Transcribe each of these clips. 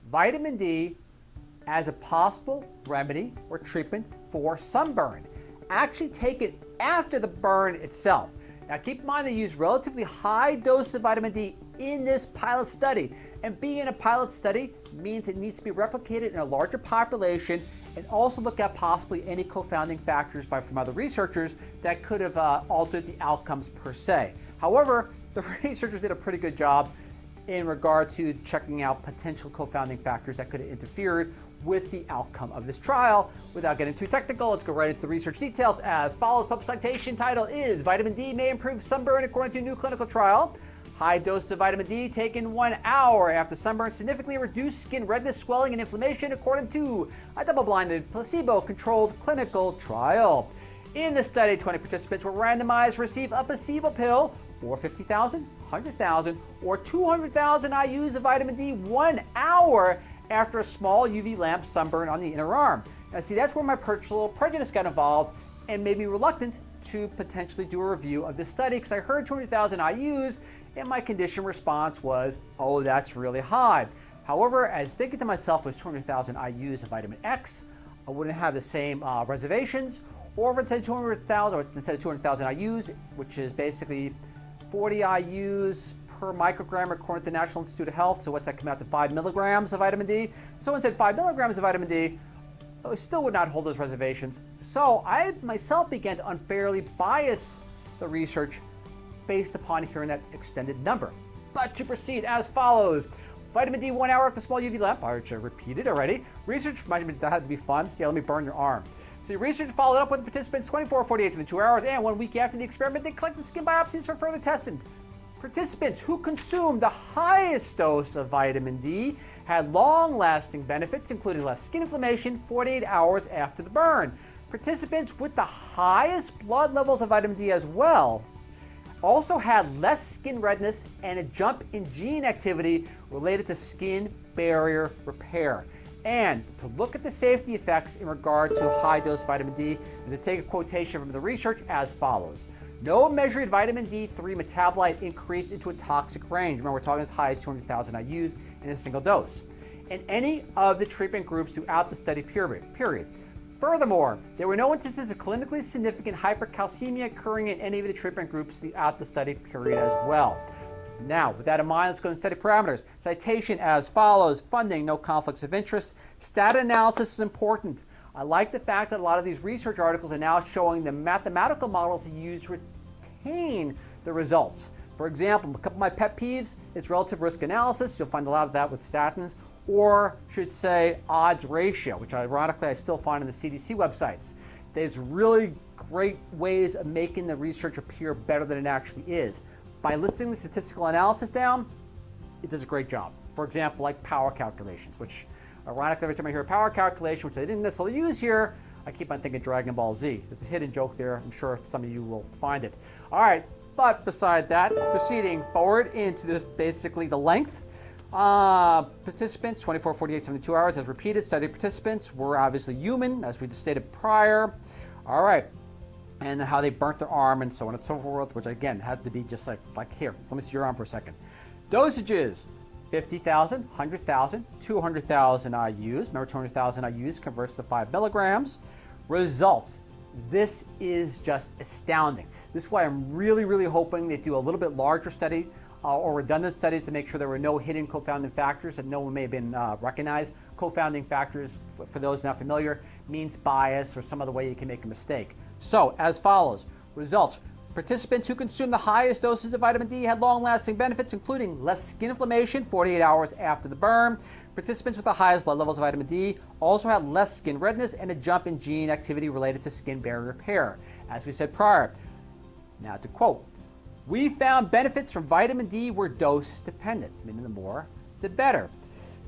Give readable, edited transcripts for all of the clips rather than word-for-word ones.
vitamin D as a possible remedy or treatment for sunburn. Actually take it after the burn itself. Now keep in mind they use relatively high dose of vitamin D in this pilot study. And being a pilot study means it needs to be replicated in a larger population, and also look at possibly any confounding factors from other researchers that could have altered the outcomes per se. However, the researchers did a pretty good job in regard to checking out potential confounding factors that could have interfered with the outcome of this trial. Without getting too technical, let's go right into the research details as follows. Published citation title is Vitamin D may improve sunburn according to a new clinical trial. High doses of vitamin D taken 1 hour after sunburn significantly reduced skin redness, swelling, and inflammation according to a double-blinded, placebo-controlled clinical trial. In the study, 20 participants were randomized to receive a placebo pill or 50,000, 100,000, or 200,000 IUs of vitamin D 1 hour after a small UV lamp sunburn on the inner arm. Now see, that's where my personal prejudice got involved and made me reluctant to potentially do a review of this study, because I heard 200,000 IUs and my condition response was, oh, that's really high. However, as thinking to myself, with 200,000 IUs of vitamin X, I wouldn't have the same reservations. Or if it said 200,000, or instead of 200,000 IUs, which is basically 40 IUs per microgram according to the National Institute of Health. So what's that come out to 5 milligrams of vitamin D? Someone said 5 milligrams of vitamin D. I still would not hold those reservations. So I myself began to unfairly bias the research based upon hearing that extended number. But to proceed as follows. Vitamin D 1 hour after small UV lamp, which I repeated already. Research reminded me that had to be fun. Yeah, let me burn your arm. So research followed up with participants 24, 48, and 2 hours, and 1 week after the experiment, they collected skin biopsies for further testing. Participants who consumed the highest dose of vitamin D had long-lasting benefits, including less skin inflammation 48 hours after the burn. Participants with the highest blood levels of vitamin D as well also had less skin redness and a jump in gene activity related to skin barrier repair. And to look at the safety effects in regard to high-dose vitamin D, and to take a quotation from the research as follows. No measured vitamin D3 metabolite increased into a toxic range. Remember, we're talking as high as 200,000 IUs in a single dose in any of the treatment groups throughout the study period. Furthermore, there were no instances of clinically significant hypercalcemia occurring in any of the treatment groups throughout the study period as well. Now, with that in mind, let's go into study parameters. Citation as follows. Funding, no conflicts of interest. Stat analysis is important. I like the fact that a lot of these research articles are now showing the mathematical model to use to retain the results. For example, a couple of my pet peeves is relative risk analysis. You'll find a lot of that with statins, or should say odds ratio, which ironically I still find on the CDC websites. There's really great ways of making the research appear better than it actually is. By listing the statistical analysis down, it does a great job. For example, like power calculations, which ironically every time I hear a power calculation, which I didn't necessarily use here, I keep on thinking Dragon Ball Z. There's a hidden joke there. I'm sure some of you will find it. All right, but beside that, proceeding forward into this, basically the length. Participants, 24, 48, 72 hours, as repeated. Study participants were obviously human, as we just stated prior. All right. And how they burnt their arm and so on and so forth, which again had to be just like here. Let me see your arm for a second. Dosages, 50,000, 100,000, 200,000 IUs. Remember, 200,000 IUs converts to 5 milligrams. Results. This is just astounding. This is why I'm really hoping they do a little bit larger study or redundant studies to make sure there were no hidden confounding factors that no one may have been recognized. Confounding factors, for those not familiar, means bias or some other way you can make a mistake. So, as follows. Results. Participants who consumed the highest doses of vitamin D had long-lasting benefits, including less skin inflammation 48 hours after the burn. Participants with the highest blood levels of vitamin D also had less skin redness and a jump in gene activity related to skin barrier repair. As we said prior. Now to quote, we found benefits from vitamin D were dose dependent, meaning the more, the better.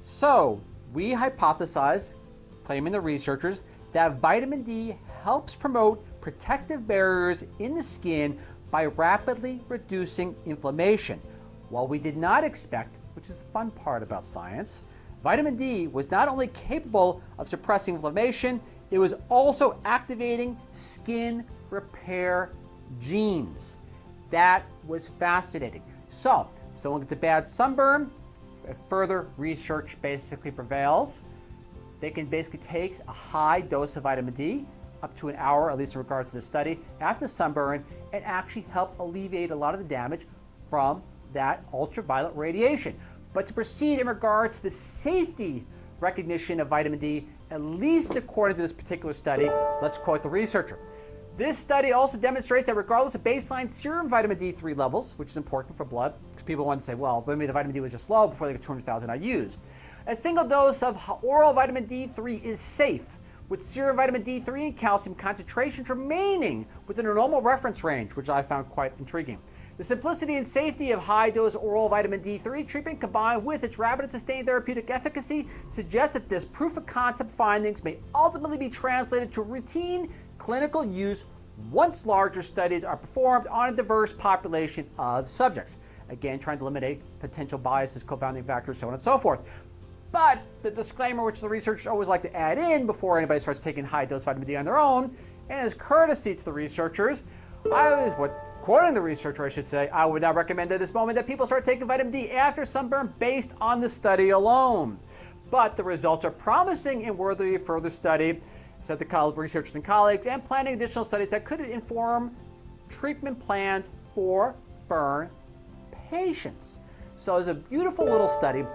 So, we hypothesized, claiming the researchers, that vitamin D helps promote protective barriers in the skin by rapidly reducing inflammation. While we did not expect, which is the fun part about science, vitamin D was not only capable of suppressing inflammation, it was also activating skin repair genes. That was fascinating. So, someone gets a bad sunburn, if further research basically prevails, they can basically take a high dose of vitamin D, up to an hour, at least in regard to the study, after the sunburn, and actually help alleviate a lot of the damage from that ultraviolet radiation. But to proceed in regard to the safety recognition of vitamin D, at least according to this particular study, let's quote the researcher. This study also demonstrates that regardless of baseline serum vitamin D3 levels, which is important for blood, because people want to say, well, maybe the vitamin D was just low before they get 200,000 IUs. A single dose of oral vitamin D3 is safe, with serum vitamin D3 and calcium concentrations remaining within a normal reference range, which I found quite intriguing. The simplicity and safety of high-dose oral vitamin D3 treatment, combined with its rapid and sustained therapeutic efficacy, suggests that this proof-of-concept findings may ultimately be translated to routine clinical use once larger studies are performed on a diverse population of subjects. Again, trying to eliminate potential biases, confounding factors, so on and so forth. But the disclaimer, which the researchers always like to add in before anybody starts taking high-dose vitamin D on their own, and as courtesy to the researchers, quoting the researcher, I should say, I would not recommend at this moment that people start taking vitamin D after sunburn based on the study alone. But the results are promising and worthy of further study, said the researchers and colleagues, and planning additional studies that could inform treatment plans for burn patients. So it's a beautiful little study.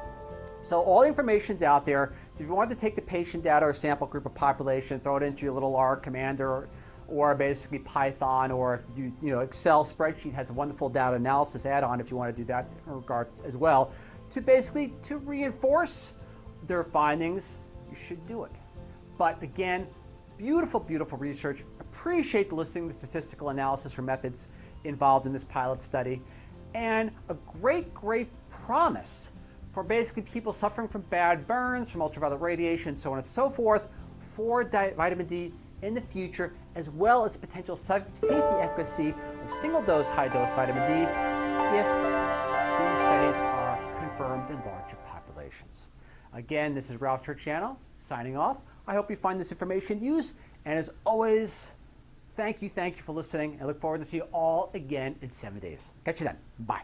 So all the information's out there. So if you want to take the patient data or sample group of population, throw it into your little R commander or basically Python, or Excel spreadsheet has a wonderful data analysis add-on if you want to do that in regard as well, to basically to reinforce their findings, you should do it. But again, beautiful, beautiful research. Appreciate listening to the statistical analysis or methods involved in this pilot study, and a great, great promise for basically people suffering from bad burns, from ultraviolet radiation, so on and so forth, for vitamin D in the future, as well as potential safety efficacy of single-dose, high-dose vitamin D if these studies are confirmed in larger populations. Again, this is Ralph Turchiano signing off. I hope you find this information useful, and as always, thank you for listening. I look forward to see you all again in 7 days. Catch you then. Bye.